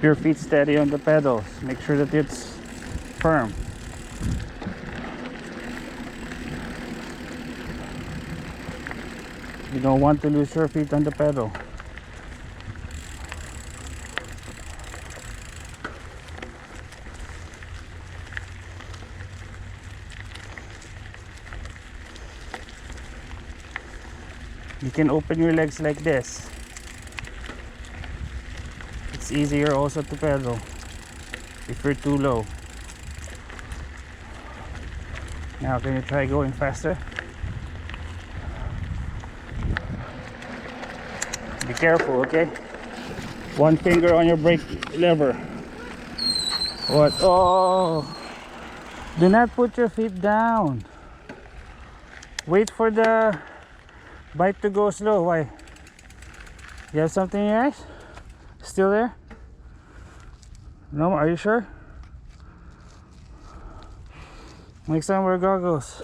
your feet steady on the pedals. Make sure that it's firm. You don't want to lose your feet on the pedal. You can open your legs like this. It's easier also to pedal if you're too low. Now can you try going faster? Be careful, okay? One finger on your brake lever. What? Oh! Do not put your feet down. Wait for the bike to go slow. Why? You have something in your eyes? Still there? No? Are you sure? Next time wear goggles.